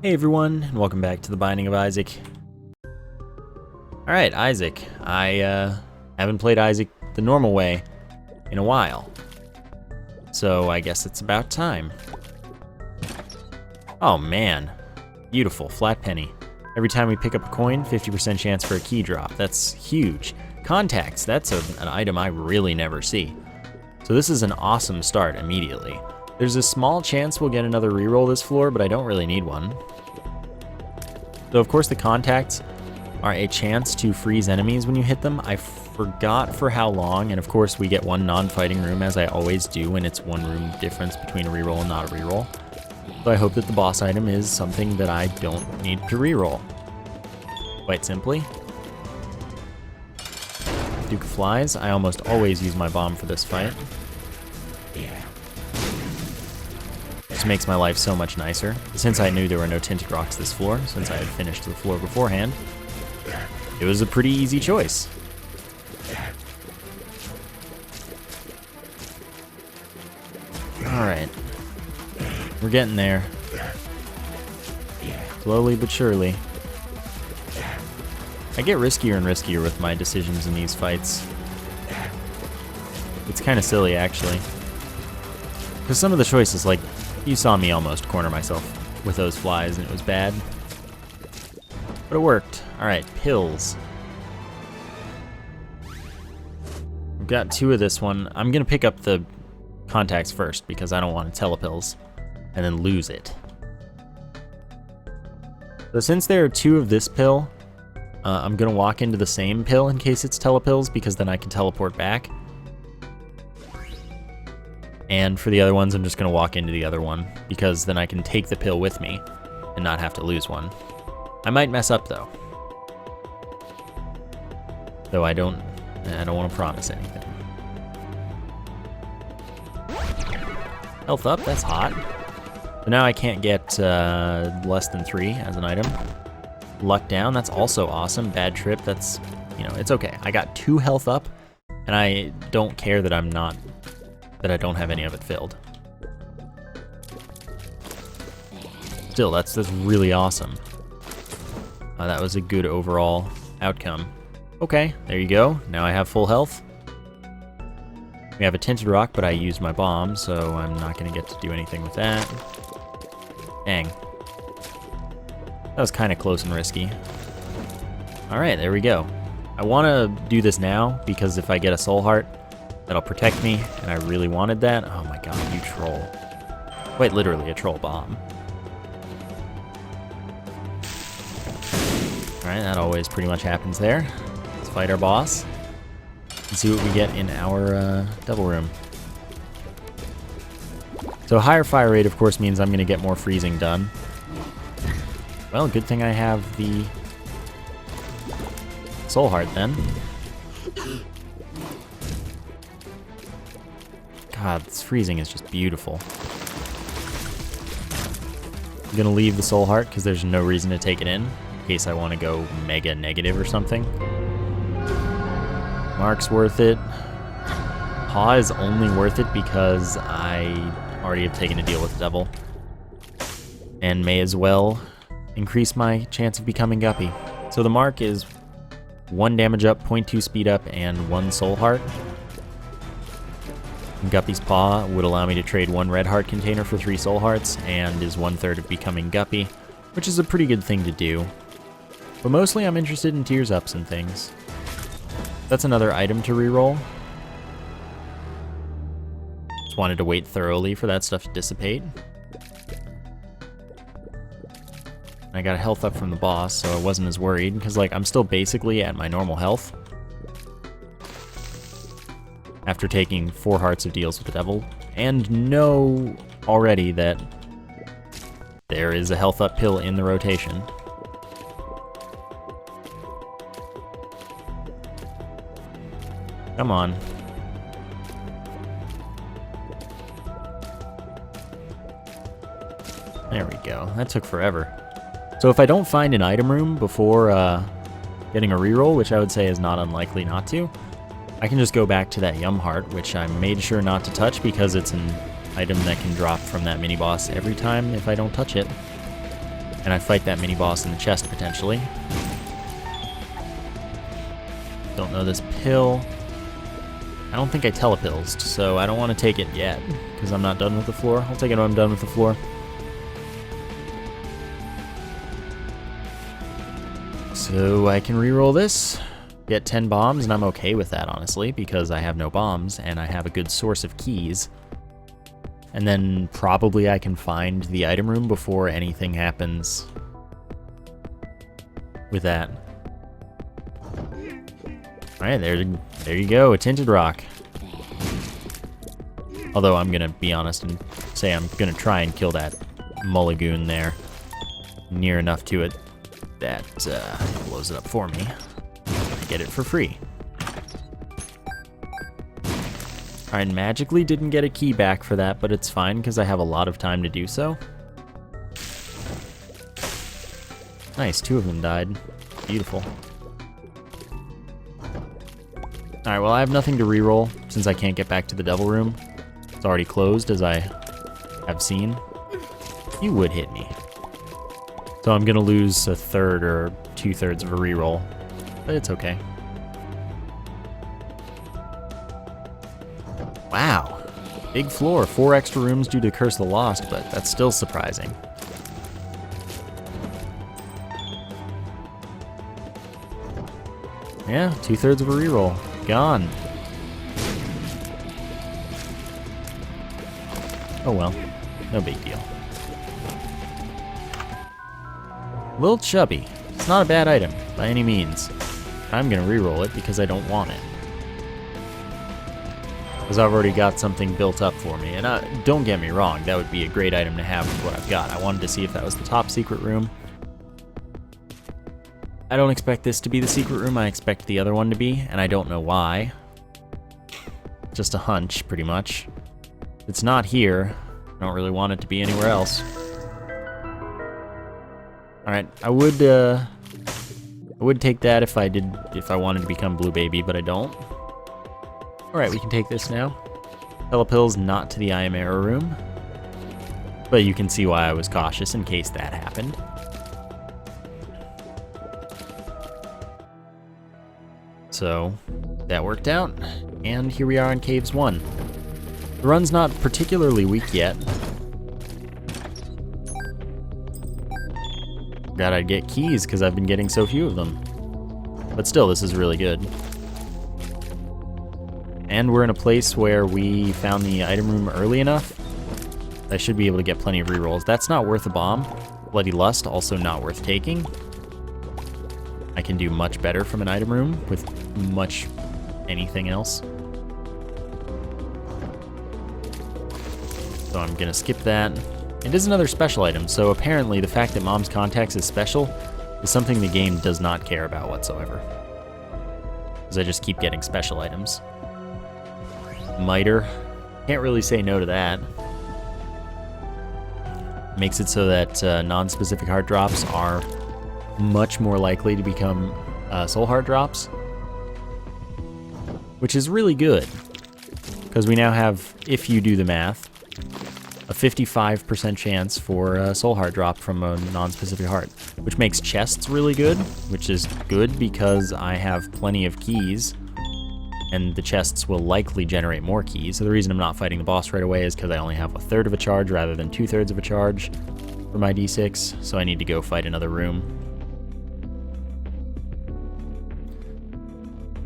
Hey everyone, and welcome back to the Binding of Isaac. Alright, Isaac. I haven't played Isaac the normal way in a while. So I guess it's about time. Oh man. Beautiful, flat penny. Every time we pick up a coin, 50% chance for a key drop. That's huge. Contacts, that's an item I really never see. So this is an awesome start immediately. There's a small chance we'll get another reroll this floor, but I don't really need one. So of course the contacts are a chance to freeze enemies when you hit them. I forgot for how long, and of course we get one non-fighting room as I always do, and it's one room difference between a reroll and not a reroll. So I hope that the boss item is something that I don't need to reroll. Quite simply. Duke of Flies. I almost always use my bomb for this fight. Which makes my life so much nicer. Since I knew there were no tinted rocks this floor, since I had finished the floor beforehand, it was a pretty easy choice. Alright. We're getting there. Slowly but surely. I get riskier and riskier with my decisions in these fights. It's kind of silly, actually. Because some of the choices, like, you saw me almost corner myself with those flies, and it was bad. But it worked. Alright, pills. We've got 2 of this one. I'm going to pick up the contacts first, because I don't want to telepills and then lose it. So since there are 2 of this pill, I'm going to walk into the same pill in case it's telepills, because then I can teleport back. And for the other ones, I'm just going to walk into the other one, because then I can take the pill with me and not have to lose one. I might mess up, though. Though I don't want to promise anything. Health up, that's hot. So now I can't get less than 3 as an item. Luck down, that's also awesome. Bad trip, that's, you know, it's okay. I got 2 health up, and I don't care that I don't have any of it filled. Still, that's really awesome. That was a good overall outcome. Okay, there you go. Now I have full health. We have a tinted rock, but I used my bomb, so I'm not going to get to do anything with that. Dang. That was kind of close and risky. Alright, there we go. I want to do this now, because if I get a soul heart, that'll protect me, and I really wanted that. Oh my god, you troll. Quite literally a troll bomb. Alright, that always pretty much happens there. Let's fight our boss and see what we get in our double room. So higher fire rate, of course, means I'm going to get more freezing done. Well, good thing I have the soul heart then. God, this freezing is just beautiful. I'm gonna leave the soul heart because there's no reason to take it in case I want to go mega negative or something. Mark's worth it. Paw is only worth it because I already have taken a deal with the devil. And may as well increase my chance of becoming Guppy. So the mark is 1 damage up, 0.2 speed up, and 1 soul heart. Guppy's Paw would allow me to trade 1 red heart container for 3 soul hearts, and is 1/3 of becoming Guppy, which is a pretty good thing to do. But mostly I'm interested in tears ups and things. That's another item to reroll. Just wanted to wait thoroughly for that stuff to dissipate. I got a health up from the boss, so I wasn't as worried, because like I'm still basically at my normal health. After taking 4 hearts of deals with the devil, and know already that there is a health up pill in the rotation. Come on. There we go. That took forever. So if I don't find an item room before getting a reroll, which I would say is not unlikely not to, I can just go back to that Yum Heart, which I made sure not to touch because it's an item that can drop from that mini-boss every time if I don't touch it. And I fight that mini-boss in the chest, potentially. Don't know this pill. I don't think I telepilsed, so I don't want to take it yet, because I'm not done with the floor. I'll take it when I'm done with the floor. So I can reroll this, get 10 bombs, and I'm okay with that, honestly, because I have no bombs, and I have a good source of keys. And then probably I can find the item room before anything happens with that. Alright, there you go, a tinted rock. Although I'm gonna be honest and say I'm gonna try and kill that mulligoon there. Near enough to it that blows it up for me. I get it for free. Alright, magically didn't get a key back for that, but it's fine because I have a lot of time to do so. Nice, 2 of them died. Beautiful. Alright, well I have nothing to reroll since I can't get back to the devil room. It's already closed, as I have seen. You would hit me. So I'm gonna lose a third or 2/3 of a reroll, but it's okay. Wow, big floor, 4 extra rooms due to Curse of the Lost, but that's still surprising. Yeah, 2/3 of a reroll, gone. Oh well, no big deal. A little chubby. It's not a bad item, by any means. I'm gonna reroll it because I don't want it. Because I've already got something built up for me, and don't get me wrong, that would be a great item to have with what I've got. I wanted to see if that was the top secret room. I don't expect this to be the secret room, I expect the other one to be, and I don't know why. Just a hunch, pretty much. If it's not here, I don't really want it to be anywhere else. Alright, I would take that if I wanted to become Blue Baby, but I don't. Alright, we can take this now. Telepill's not to the Ayamera room, but you can see why I was cautious in case that happened. So, that worked out, and here we are in Caves 1. The run's not particularly weak yet. Glad I'd get keys because I've been getting so few of them. But still, this is really good. And we're in a place where we found the item room early enough. I should be able to get plenty of rerolls. That's not worth a bomb. Bloody Lust, also not worth taking. I can do much better from an item room with much anything else. So I'm gonna skip that. It is another special item, so apparently the fact that Mom's Contacts is special is something the game does not care about whatsoever. Because I just keep getting special items. Miter. Can't really say no to that. Makes it so that non-specific heart drops are much more likely to become soul heart drops. Which is really good. Because we now have, if you do the math, a 55% chance for a soul heart drop from a non-specific heart, which makes chests really good, which is good because I have plenty of keys, and the chests will likely generate more keys. So the reason I'm not fighting the boss right away is because I only have 1/3 of a charge rather than 2/3 of a charge for my D6, so I need to go fight another room.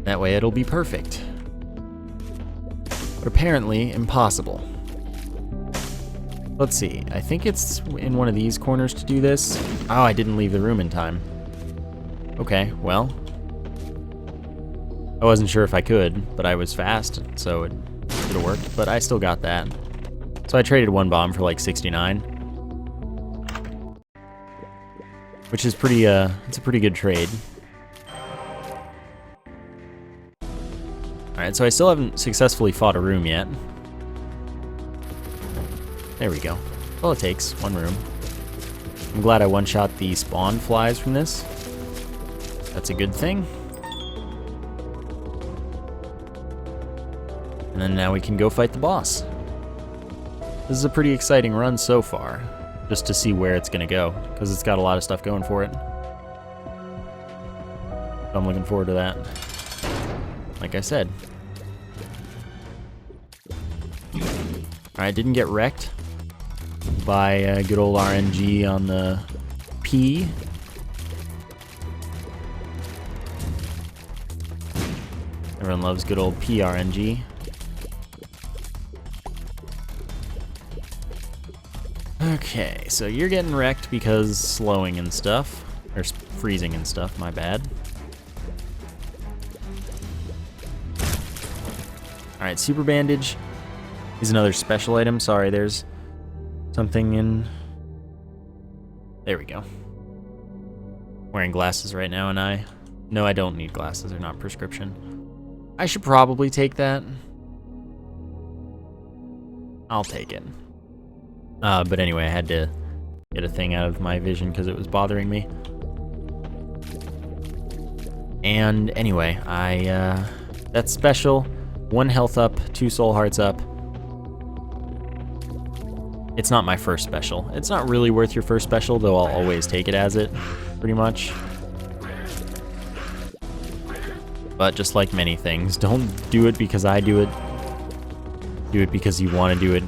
That way it'll be perfect. But apparently impossible. Let's see, I think it's in one of these corners to do this. Oh, I didn't leave the room in time. Okay, well. I wasn't sure if I could, but I was fast, so it should have worked, but I still got that. So I traded 1 bomb for like 69. Which is pretty, it's a pretty good trade. Alright, so I still haven't successfully fought a room yet. There we go. All it takes, 1 room. I'm glad I one-shot the spawn flies from this. That's a good thing. And then now we can go fight the boss. This is a pretty exciting run so far. just to see where it's gonna go, because it's got a lot of stuff going for it. So I'm looking forward to that. Like I said. Alright, didn't get wrecked by good old RNG on the P. Everyone loves good old PRNG. Okay, so you're getting wrecked because slowing and stuff. Or freezing and stuff, my bad. Alright, Super Bandage is another special item. Sorry, there's something in... There we go. Wearing glasses right now, and I... No, I don't need glasses. They're not prescription. I should probably take that. I'll take it. But anyway, I had to get a thing out of my vision because it was bothering me. And anyway, that's special. 1 health up, 2 soul hearts up. It's not my first special. It's not really worth your first special, though I'll always take it as it, pretty much. But just like many things, don't do it because I do it. Do it because you want to do it,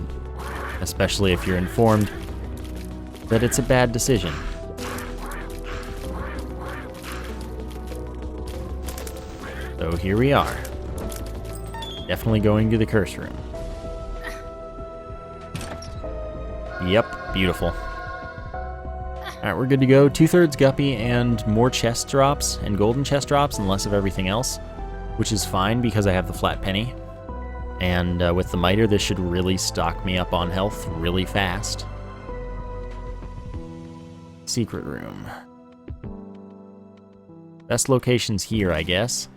especially if you're informed that it's a bad decision. So here we are. Definitely going to the curse room. Yep, beautiful. Alright, we're good to go. 2/3 Guppy and more chest drops and golden chest drops and less of everything else, which is fine because I have the flat penny. And with the miter, this should really stock me up on health really fast. Secret room. Best location's here, I guess.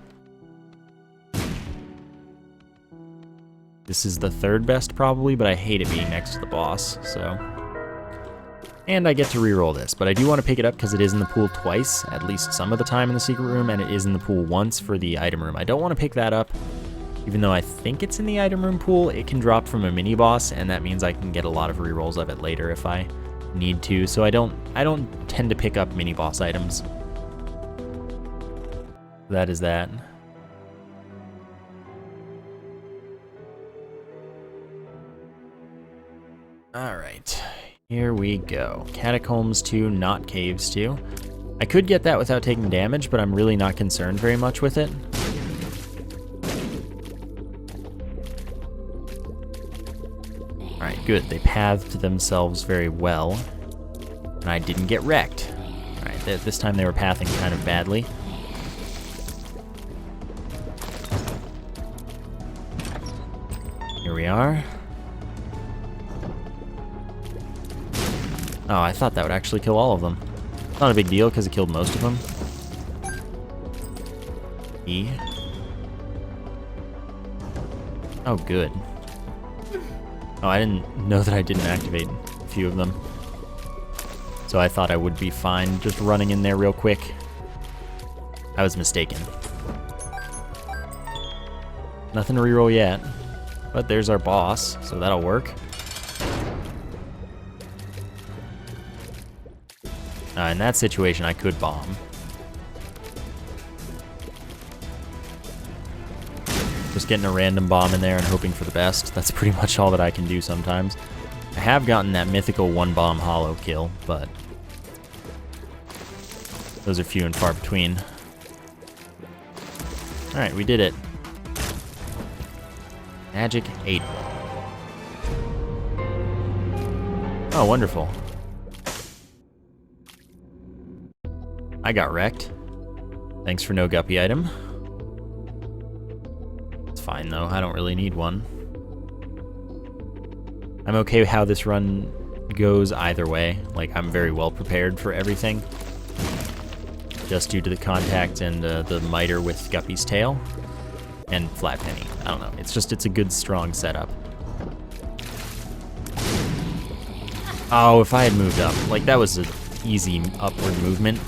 This is the 3rd best probably, but I hate it being next to the boss, so. And I get to reroll this, but I do want to pick it up because it is in the pool twice, at least some of the time in the secret room, and it is in the pool once for the item room. I don't want to pick that up, even though I think it's in the item room pool. It can drop from a mini boss, and that means I can get a lot of rerolls of it later if I need to. So I don't tend to pick up mini boss items. That is that. Alright, here we go. Catacombs 2, not Caves 2. I could get that without taking damage, but I'm really not concerned very much with it. Alright, good. They pathed themselves very well. And I didn't get wrecked. Alright, this time they were pathing kind of badly. Here we are. Oh, I thought that would actually kill all of them. Not a big deal because it killed most of them. E. Oh, good. Oh, I didn't know that I didn't activate a few of them. So I thought I would be fine just running in there real quick. I was mistaken. Nothing to reroll yet, but there's our boss, so that'll work. In that situation, I could bomb. Just getting a random bomb in there and hoping for the best. That's pretty much all that I can do sometimes. I have gotten that mythical 1-bomb hollow kill, but those are few and far between. Alright, we did it. Magic 8. Oh, wonderful. I got wrecked. Thanks for no Guppy item. It's fine though, I don't really need one. I'm okay with how this run goes either way. Like, I'm very well prepared for everything. Just due to the contact and the miter with Guppy's tail. And flat penny. I don't know, it's a good strong setup. Oh, if I had moved up. Like, that was an easy upward movement.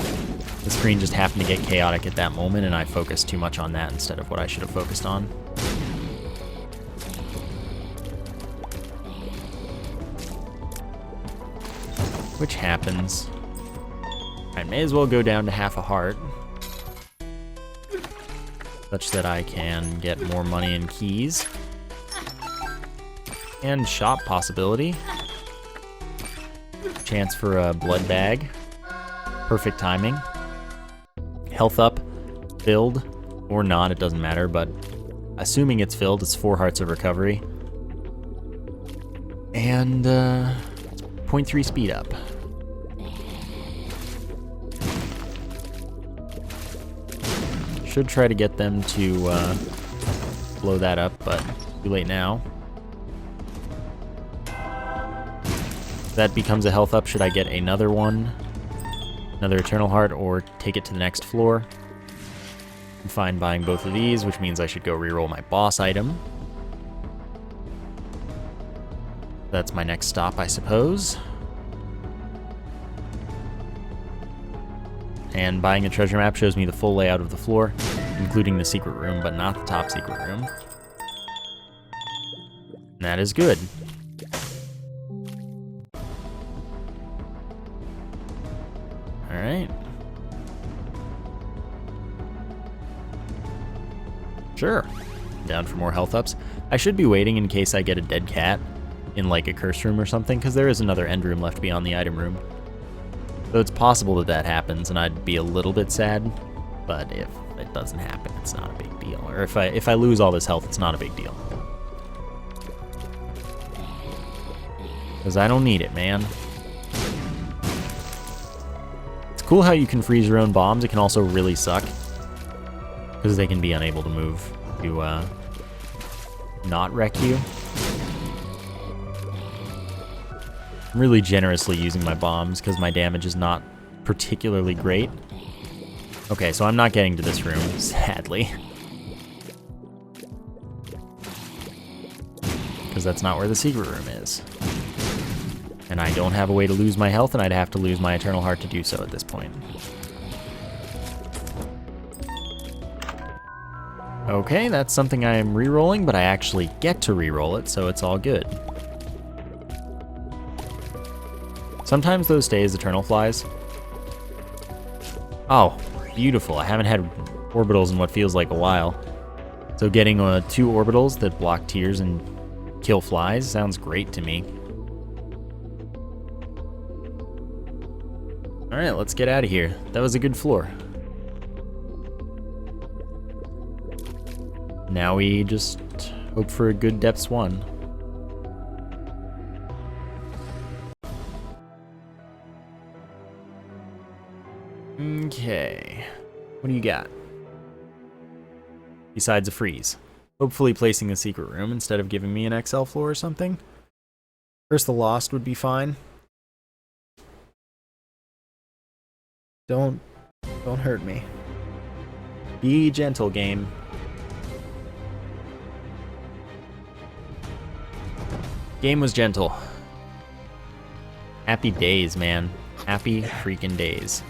The screen just happened to get chaotic at that moment, and I focused too much on that instead of what I should have focused on. which happens. I may as well go down to half a heart, such that I can get more money and keys. And shop possibility. Chance for a blood bag. Perfect timing. Health up, filled, or not, it doesn't matter, but assuming it's filled, it's 4 hearts of recovery. And 0.3 speed up. Should try to get them to blow that up, but too late now. If that becomes a health up, should I get another one? Another Eternal Heart, or take it to the next floor? I'm fine buying both of these, which means I should go reroll my boss item. That's my next stop, I suppose. And buying a treasure map shows me the full layout of the floor, including the secret room, but not the top secret room. And that is good. Alright. Sure. Down for more health ups. I should be waiting in case I get a dead cat in like a curse room or something, because there is another end room left beyond the item room. So it's possible that that happens, and I'd be a little bit sad, but if it doesn't happen, it's not a big deal. Or if I lose all this health, it's not a big deal. Because I don't need it, man. It's cool how you can freeze your own bombs. It can also really suck, because they can be unable to move to not wreck you. I'm really generously using my bombs because my damage is not particularly great. Okay, so I'm not getting to this room, sadly. Because that's not where the secret room is. And I don't have a way to lose my health, and I'd have to lose my Eternal Heart to do so at this point. Okay, that's something I am re-rolling, but I actually get to re-roll it, so it's all good. Sometimes those stay as Eternal Flies. Oh, beautiful. I haven't had orbitals in what feels like a while. So getting 2 orbitals that block tears and kill flies sounds great to me. Alright, let's get out of here. That was a good floor. Now we just hope for a good Depths 1. Okay, what do you got? Besides a freeze. Hopefully placing the secret room instead of giving me an XL floor or something. Curse the Lost would be fine. Don't hurt me. Be gentle, game. Game was gentle. Happy days, man. Happy freaking days.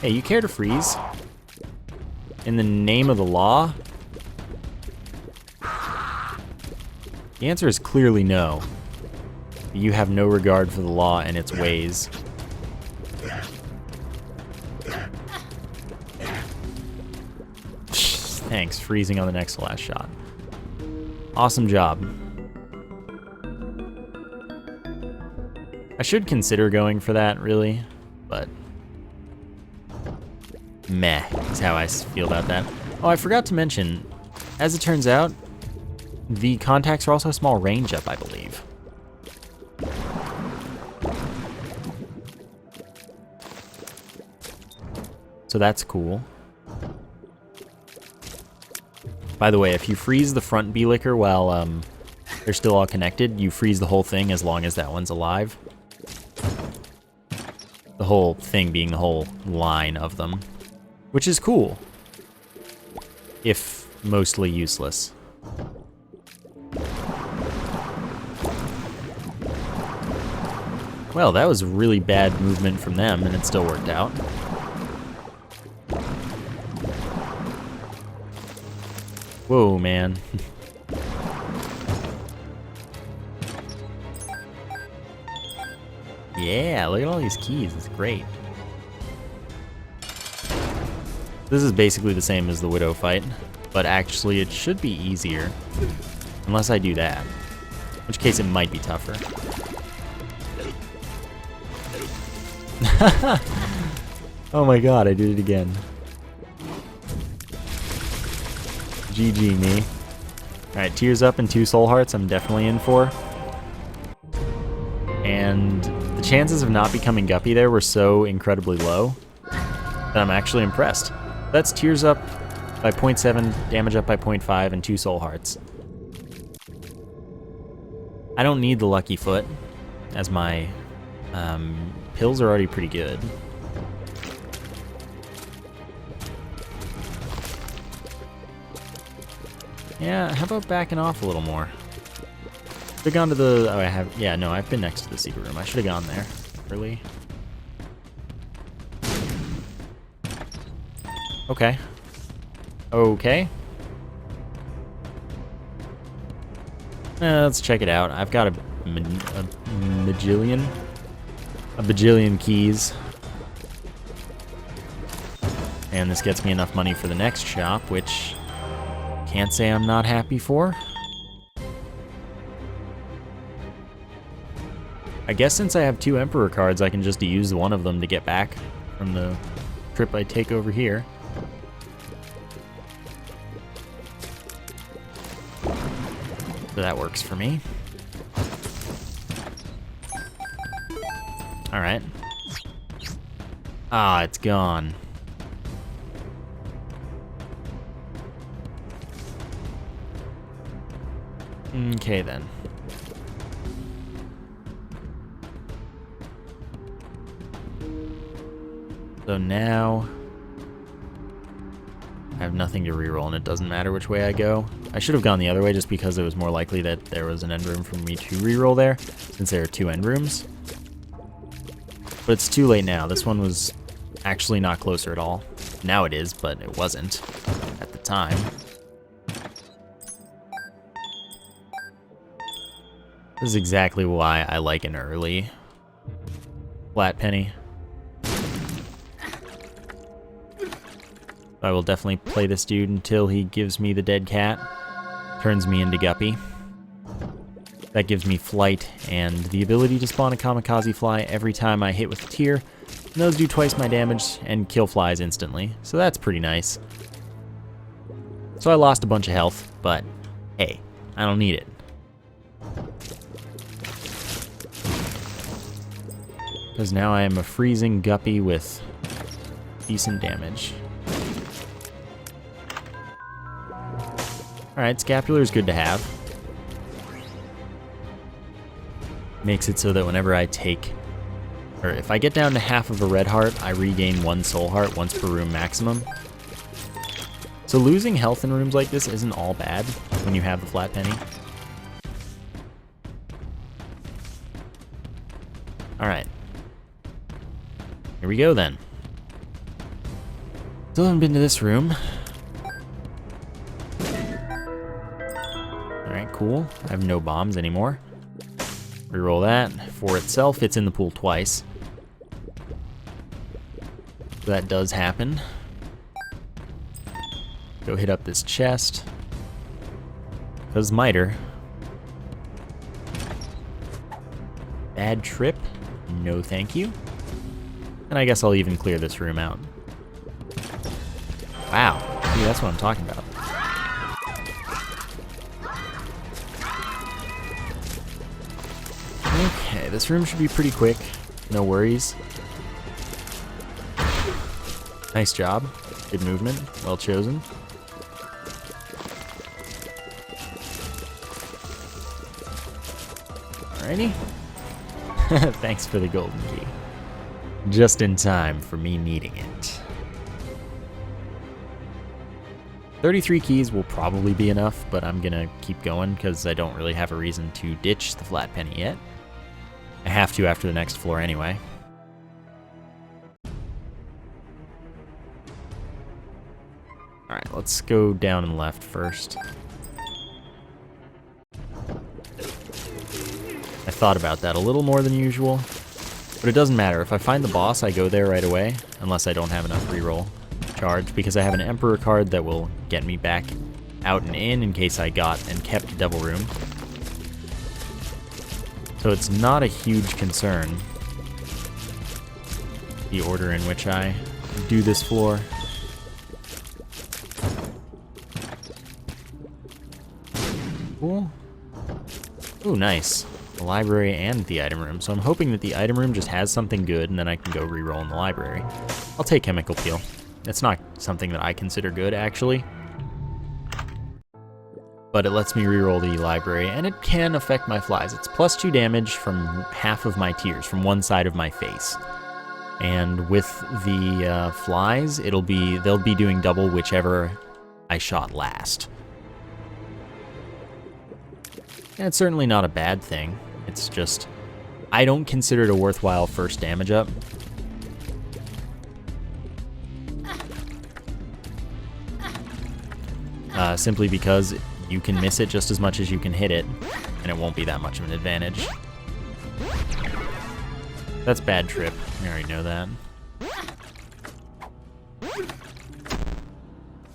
Hey, you care to freeze? In the name of the law? The answer is clearly no. You have no regard for the law and its ways. Thanks, freezing on the next to last shot. Awesome job. I should consider going for that, really, but meh is how I feel about that. Oh, I forgot to mention, as it turns out, the contacts are also a small range up, I believe. So that's cool. By the way, if you freeze the front B-Licker while they're still all connected, you freeze the whole thing as long as that one's alive. The whole thing being the whole line of them. Which is cool. If mostly useless. Well, that was really bad movement from them, and it still worked out. Whoa, man. Yeah, look at all these keys. It's great. This is basically the same as the Widow fight, but actually it should be easier. Unless I do that. In which case it might be tougher. Oh my god, I did it again. GG me. Alright, tears up and 2 soul hearts I'm definitely in for. And the chances of not becoming Guppy there were so incredibly low that I'm actually impressed. That's tears up by 0.7, damage up by 0.5, and 2 soul hearts. I don't need the lucky foot, as my pills are already pretty good. Yeah, how about backing off a little more? Should have gone to the... Oh, I have... Yeah, no, I've been next to the secret room. I should have gone there early. Okay. Okay. Let's check it out. I've got a bajillion keys. And this gets me enough money for the next shop, which can't say I'm not happy for. I guess since I have 2 Emperor cards, I can just use one of them to get back from the trip I take over here. So that works for me. Alright. Ah, it's gone. Okay then. So now I have nothing to reroll, and it doesn't matter which way I go. I should have gone the other way just because it was more likely that there was an end room for me to reroll there, since there are 2 end rooms. But it's too late now. This one was actually not closer at all. Now it is, but it wasn't at the time. This is exactly why I like an early flat penny. I will definitely play this dude until he gives me the dead cat. Turns me into Guppy. That gives me flight and the ability to spawn a kamikaze fly every time I hit with a tier. And those do twice my damage and kill flies instantly, so that's pretty nice. So I lost a bunch of health, but hey, I don't need it. Because now I am a freezing Guppy with decent damage. Alright, Scapular is good to have. Makes it so that whenever I take, or if I get down to half of a red heart, I regain 1 soul heart once per room maximum. So losing health in rooms like this isn't all bad when you have the flat penny. Alright. Here we go then. Still haven't been to this room. Alright, cool. I have no bombs anymore. Reroll that. For itself, it's in the pool twice. So that does happen. Go hit up this chest. Because miter. Bad trip. No thank you. And I guess I'll even clear this room out. Wow. See, that's what I'm talking about. Okay, this room should be pretty quick. No worries. Nice job. Good movement. Well chosen. Alrighty. Thanks for the golden key. Just in time for me needing it. 33 keys will probably be enough, but I'm gonna keep going because I don't really have a reason to ditch the flat penny yet. I have to after the next floor anyway. Alright, let's go down and left first. I thought about that a little more than usual. But it doesn't matter. If I find the boss, I go there right away, unless I don't have enough reroll charge, because I have an Emperor card that will get me back out and in case I got and kept Devil Room. So it's not a huge concern, the order in which I do this floor. Cool. Ooh, nice. The library and the item room. So I'm hoping that the item room just has something good and then I can go reroll in the library. I'll take Chemical Peel. It's not something that I consider good, actually. But it lets me reroll the library, and it can affect my flies. It's +2 damage from half of my tears, from one side of my face. And with the flies, they'll be doing double whichever I shot last. And it's certainly not a bad thing. It's just, I don't consider it a worthwhile first damage up. Simply because you can miss it just as much as you can hit it, and it won't be that much of an advantage. That's bad trip. I already know that.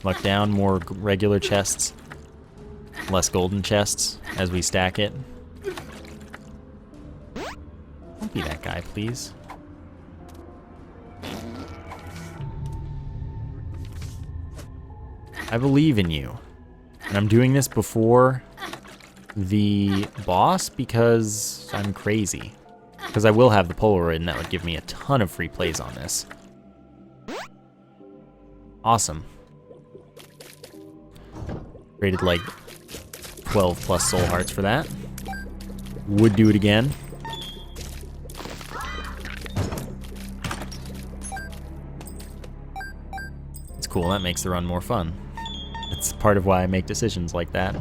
Luck down, more regular chests. Less golden chests as we stack it. Don't be that guy, please. I believe in you. And I'm doing this before the boss because I'm crazy. Because I will have the Polaroid, and that would give me a ton of free plays on this. Awesome. Rated like 12 plus soul hearts for that. Would do it again. It's cool, that makes the run more fun. It's part of why I make decisions like that.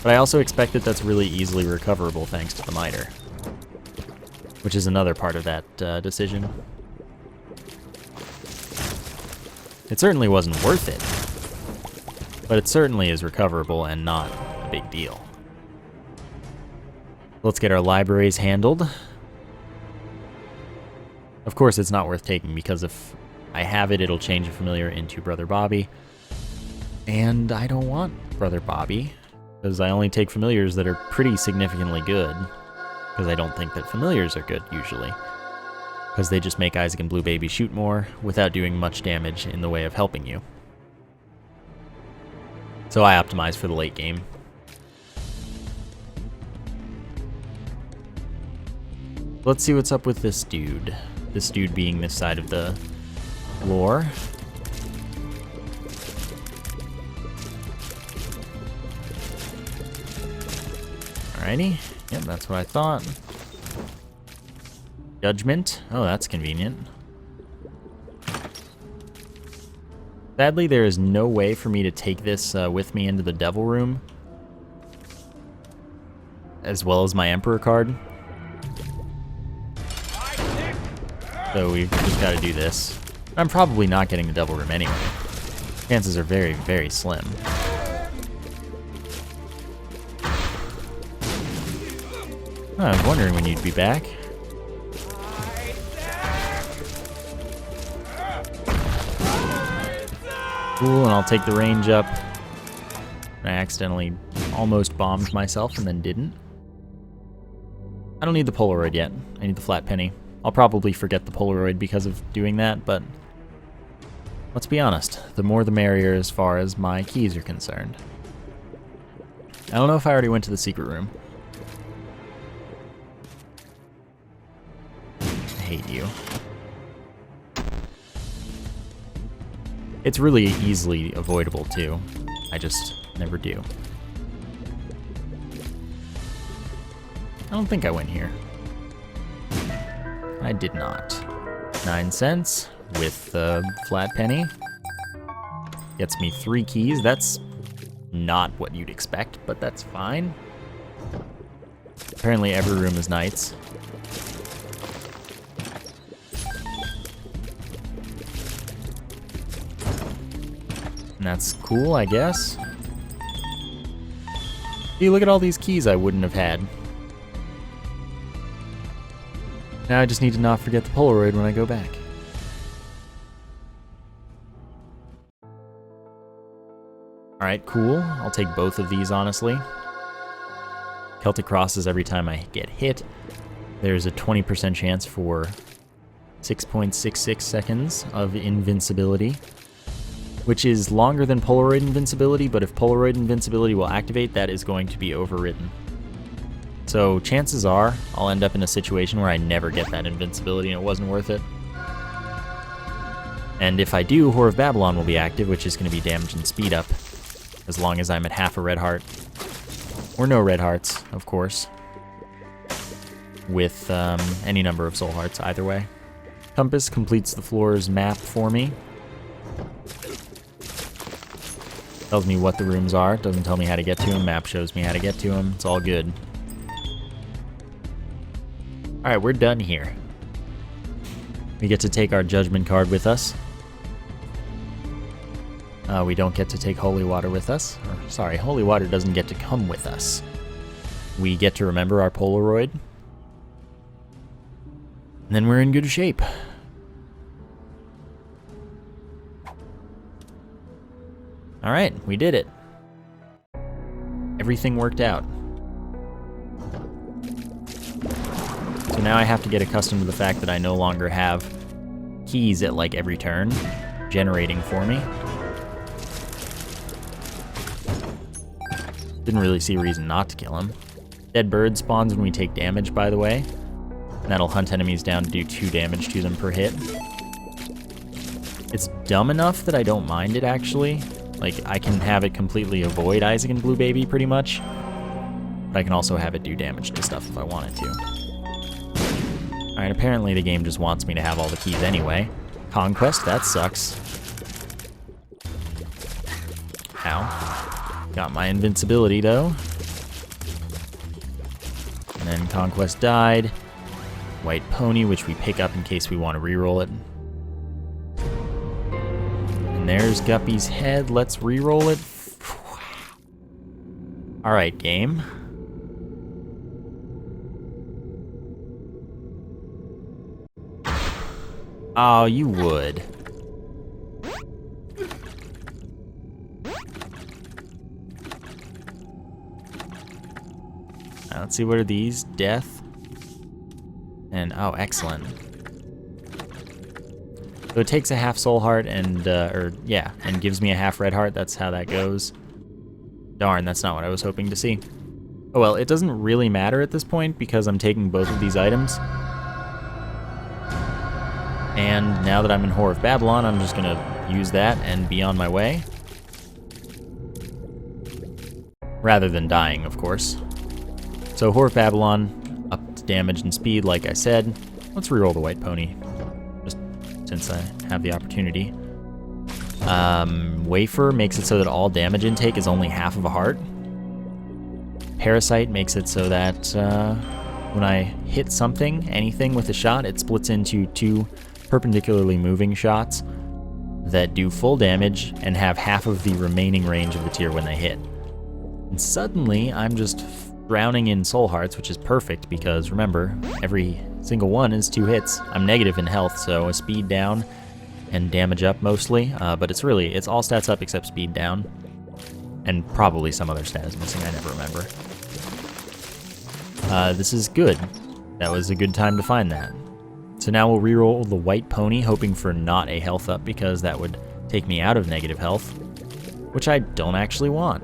But I also expect that that's really easily recoverable thanks to the miter, which is another part of that decision. It certainly wasn't worth it, but it certainly is recoverable and not a big deal. Let's get our libraries handled. Of course, it's not worth taking because if I have it, it'll change a familiar into Brother Bobby. And I don't want Brother Bobby, because I only take familiars that are pretty significantly good, because I don't think that familiars are good, usually. Because they just make Isaac and Blue Baby shoot more, without doing much damage in the way of helping you. So I optimize for the late game. Let's see what's up with this dude. This dude being this side of the floor. Alrighty. Yep, that's what I thought. Judgment. Oh, that's convenient. Sadly, there is no way for me to take this with me into the Devil Room, as well as my Emperor card. So we've just got to do this. I'm probably not getting the Devil Room anyway. Chances are very, very slim. Oh, I was wondering when you'd be back. Cool, and I'll take the range up. I accidentally almost bombed myself and then didn't. I don't need the Polaroid yet. I need the flat penny. I'll probably forget the Polaroid because of doing that, but let's be honest, the more the merrier as far as my keys are concerned. I don't know if I already went to the secret room. I hate you. It's really easily avoidable too. I just never do. I don't think I went here. I did not. 9 cents with the flat penny. Gets me 3 keys. That's not what you'd expect, but that's fine. Apparently every room is knights. And that's cool, I guess. See, look at all these keys I wouldn't have had. Now I just need to not forget the Polaroid when I go back. Alright, cool. I'll take both of these, honestly. Celtic crosses every time I get hit. There's a 20% chance for 6.66 seconds of invincibility, which is longer than Polaroid invincibility, but if Polaroid invincibility will activate, that is going to be overridden. So chances are I'll end up in a situation where I never get that invincibility and it wasn't worth it. And if I do, Whore of Babylon will be active, which is going to be damage and speed up, as long as I'm at half a red heart. Or no red hearts, of course. With any number of soul hearts, either way. Compass completes the floor's map for me. Tells me what the rooms are, doesn't tell me how to get to them. Map shows me how to get to them. It's all good. Alright, we're done here. We get to take our judgment card with us. We don't get to take holy water with us. Or, sorry, holy water doesn't get to come with us. We get to remember our Polaroid. And then we're in good shape. Alright, we did it. Everything worked out. So now I have to get accustomed to the fact that I no longer have keys at like every turn generating for me. Didn't really see a reason not to kill him. Dead bird spawns when we take damage, by the way. And that'll hunt enemies down to do 2 damage to them per hit. It's dumb enough that I don't mind it, actually. Like, I can have it completely avoid Isaac and Blue Baby, pretty much. But I can also have it do damage to stuff if I wanted to. Alright, apparently the game just wants me to have all the keys anyway. Conquest, that sucks. Ow. Got my invincibility, though. And then Conquest died. White Pony, which we pick up in case we want to reroll it. And there's Guppy's head. Let's reroll it. Alright, game. Oh, you would. Let's see, what are these? Death. And, oh, excellent. So it takes a half soul heart and, and gives me a half red heart. That's how that goes. Darn, that's not what I was hoping to see. Oh well, it doesn't really matter at this point because I'm taking both of these items. And now that I'm in Whore of Babylon, I'm just gonna use that and be on my way. Rather than dying, of course. So Whore of Babylon, up to damage and speed, like I said. Let's reroll the White Pony, just since I have the opportunity. Wafer makes it so that all damage intake is only half of a heart. Parasite makes it so that when I hit something, anything with a shot, it splits into 2 perpendicularly moving shots that do full damage and have half of the remaining range of the tier when they hit. And suddenly, I'm just drowning in soul hearts, which is perfect because remember, every single one is 2 hits. I'm negative in health, so a speed down and damage up mostly, but it's all stats up except speed down. And probably some other stat is missing, I never remember. This is good. That was a good time to find that. So now we'll reroll the White Pony, hoping for not a health up because that would take me out of negative health, which I don't actually want.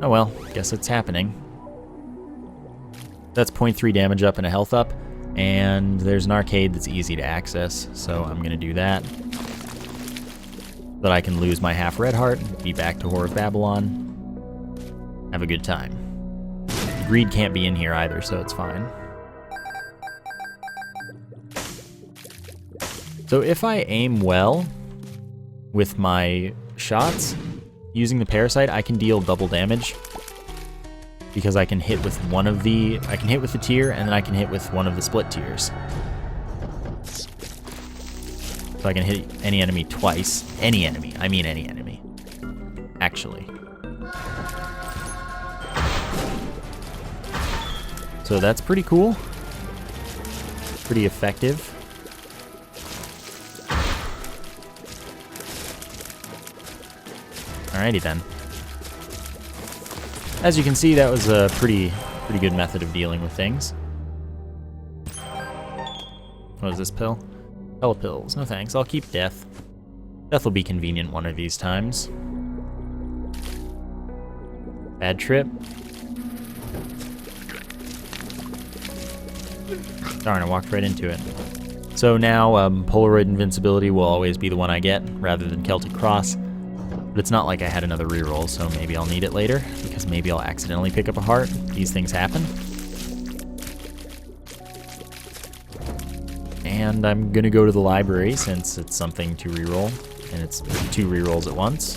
Oh well, guess it's happening. That's 0.3 damage up and a health up, and there's an arcade that's easy to access, so I'm gonna do that. So that I can lose my half red heart, be back to Whore of Babylon, have a good time. Greed can't be in here either, so it's fine. So if I aim well with my shots, using the Parasite, I can deal double damage because I can hit with I can hit with the tier and then I can hit with one of the split tiers. So I can hit any enemy twice. Any enemy. I mean any enemy. Actually. So that's pretty cool. Pretty effective. Alrighty then. As you can see, that was a pretty good method of dealing with things. What is this pill? Pills. No thanks. I'll keep death. Death will be convenient one of these times. Bad trip. Darn, I walked right into it. So now Polaroid invincibility will always be the one I get rather than Celtic Cross. But it's not like I had another reroll, so maybe I'll need it later, because maybe I'll accidentally pick up a heart. These things happen. And I'm gonna go to the library since it's something to reroll, and it's 2 rerolls at once.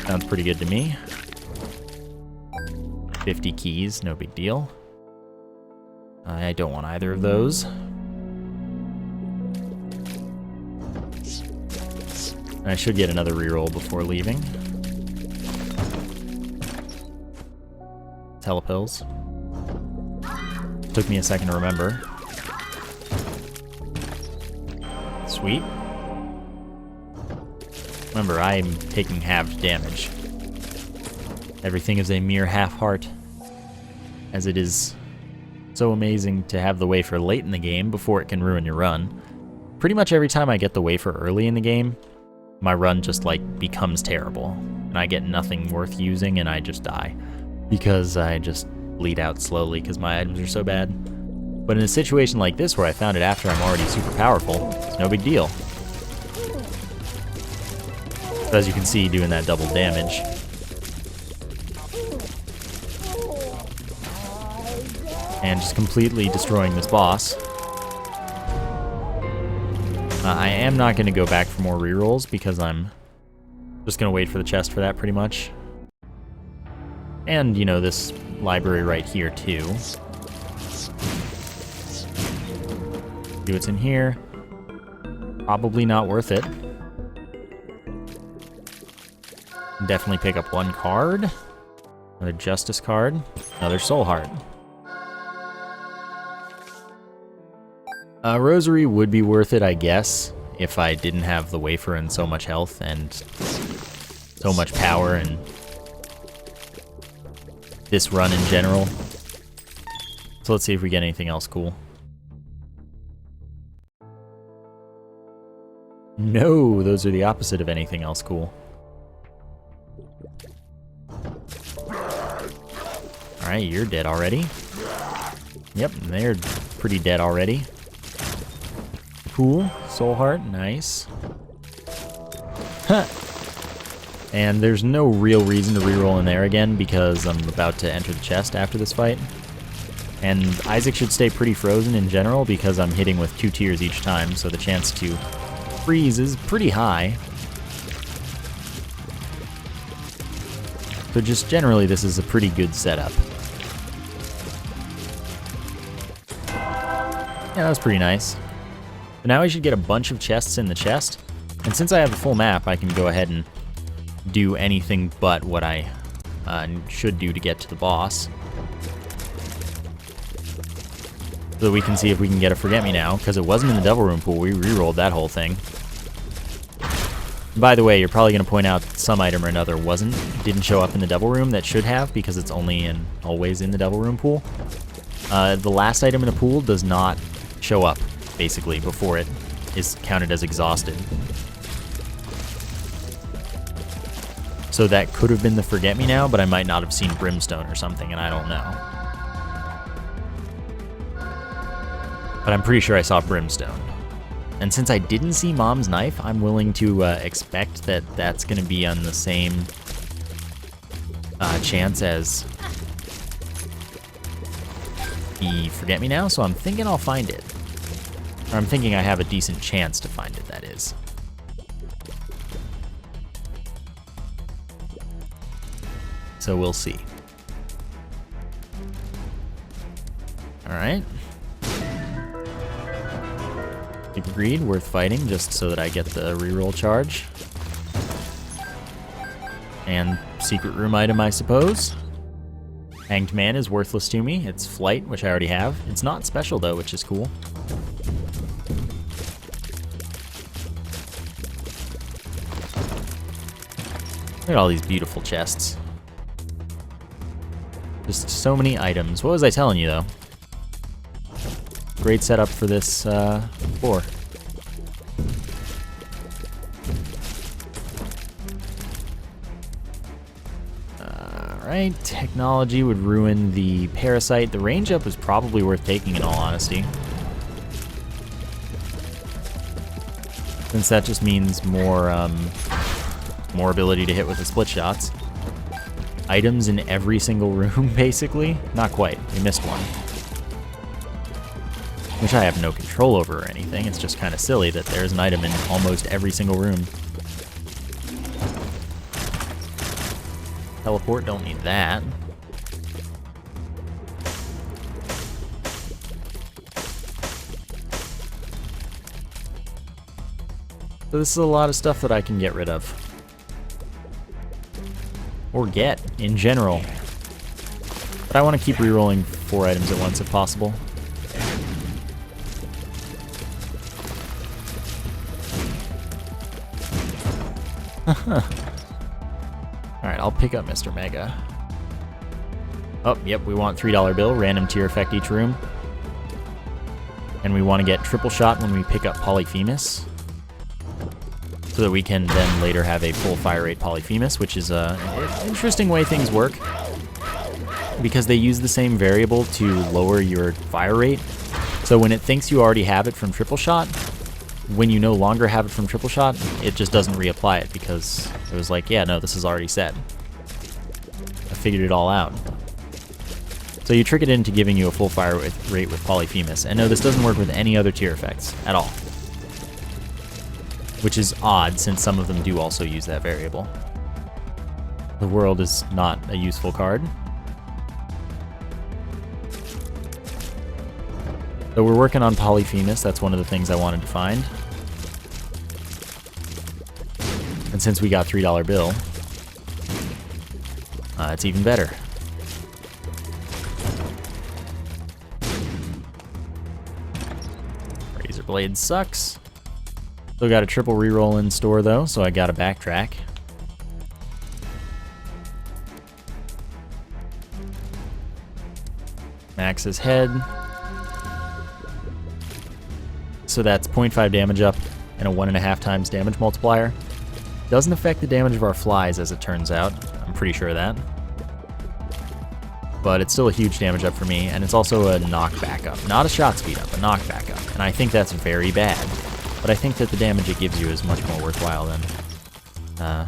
Sounds pretty good to me. 50 keys, no big deal. I don't want either of those. I should get another reroll before leaving. Telepills. Took me a second to remember. Sweet. Remember, I'm taking halved damage. Everything is a mere half heart, as it is so amazing to have the wafer late in the game before it can ruin your run. Pretty much every time I get the wafer early in the game, my run just like becomes terrible, and I get nothing worth using and I just die because I just bleed out slowly because my items are so bad. But in a situation like this where I found it after I'm already super powerful, it's no big deal. So as you can see, doing that double damage. And just completely destroying this boss. I am not going to go back for more rerolls because I'm just going to wait for the chest for that pretty much. And, you know, this library right here too. See what's in here. Probably not worth it. Definitely pick up 1 card. Another Justice card. Another Soul Heart. Rosary would be worth it, I guess, if I didn't have the wafer and so much health and so much power and this run in general. So let's see if we get anything else cool. No, those are the opposite of anything else cool. Alright, you're dead already. Yep, they're pretty dead already. Cool. Soul Heart, nice. Huh. And there's no real reason to reroll in there again because I'm about to enter the chest after this fight. And Isaac should stay pretty frozen in general because I'm hitting with 2 tiers each time, so the chance to freeze is pretty high. So just generally this is a pretty good setup. Yeah, that was pretty nice. But now I should get a bunch of chests in the chest, and since I have a full map, I can go ahead and do anything but what I should do to get to the boss. So we can see if we can get a Forget Me Now, because it wasn't in the Devil Room pool. We re-rolled that whole thing. By the way, you're probably going to point out that some item or another didn't show up in the Devil Room that should have, because it's always in the Devil Room pool. The last item in the pool does not show up, basically, before it is counted as exhausted. So that could have been the Forget Me Now, but I might not have seen Brimstone or something, and I don't know. But I'm pretty sure I saw Brimstone. And since I didn't see Mom's Knife, I'm willing to expect that that's going to be on the same chance as the Forget Me Now, so I'm thinking I'll find it. Or I'm thinking I have a decent chance to find it, that is. So we'll see. Alright. Deep Greed, worth fighting, just so that I get the reroll charge. And secret room item, I suppose. Hanged Man is worthless to me. It's Flight, which I already have. It's not special though, which is cool. Look at all these beautiful chests. Just so many items. What was I telling you though? Great setup for this floor. Alright, technology would ruin the Parasite. The range up was probably worth taking in all honesty. Since that just means more ability to hit with the split shots. Items in every single room, basically. Not quite. We missed one. Which I have no control over or anything. It's just kind of silly that there's an item in almost every single room. Teleport, don't need that. So this is a lot of stuff that I can get rid of. Or get, in general. But I want to keep rerolling 4 items at once if possible. Alright, I'll pick up Mr. Mega. Oh, yep, we want $3 bill, random tier effect each room. And we want to get triple shot when we pick up Polyphemus. So that we can then later have a full fire rate Polyphemus, which is an interesting way things work. Because they use the same variable to lower your fire rate. So when it thinks you already have it from triple shot, when you no longer have it from triple shot, it just doesn't reapply it because it was like, yeah, no, this is already set. I figured it all out. So you trick it into giving you a full fire rate with Polyphemus. And no, this doesn't work with any other tier effects at all. Which is odd, since some of them do also use that variable. The World is not a useful card. So we're working on Polyphemus, that's one of the things I wanted to find. And since we got $3 bill, it's even better. Razor Blade sucks. Still got a triple reroll in store though, so I gotta backtrack. Max's head. So that's 0.5 damage up and a 1.5 times damage multiplier. Doesn't affect the damage of our flies as it turns out. I'm pretty sure of that. But it's still a huge damage up for me, and it's also a knockback up. Not a shot speed up, a knockback up. And I think that's very bad. But I think that the damage it gives you is much more worthwhile than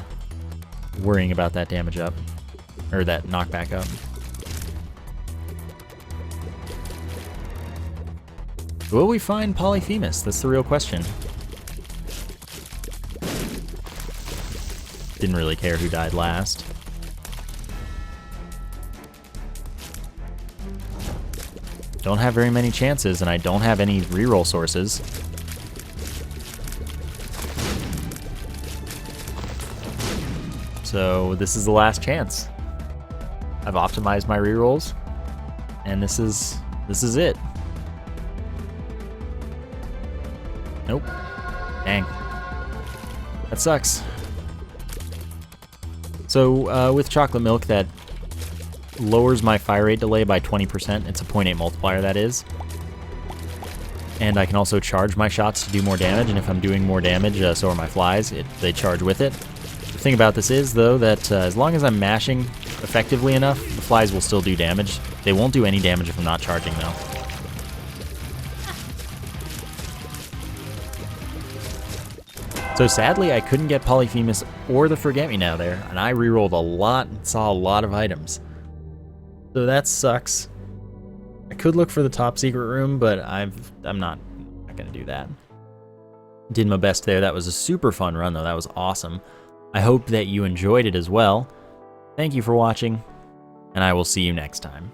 worrying about that damage up. Or that knockback up. Will we find Polyphemus? That's the real question. Didn't really care who died last. Don't have very many chances, and I don't have any reroll sources. So this is the last chance. I've optimized my rerolls, and this is it. Nope. Dang. That sucks. So with chocolate milk, that lowers my fire rate delay by 20%. It's a 0.8 multiplier, that is. And I can also charge my shots to do more damage, and if I'm doing more damage, so are my flies. They charge with it. The thing about this is, though, that as long as I'm mashing effectively enough, the flies will still do damage. They won't do any damage if I'm not charging, though. So sadly, I couldn't get Polyphemus or the Forget-Me-Now there, and I rerolled a lot and saw a lot of items. So that sucks. I could look for the top secret room, but I'm not gonna do that. Did my best there. That was a super fun run, though. That was awesome. I hope that you enjoyed it as well. Thank you for watching, and I will see you next time.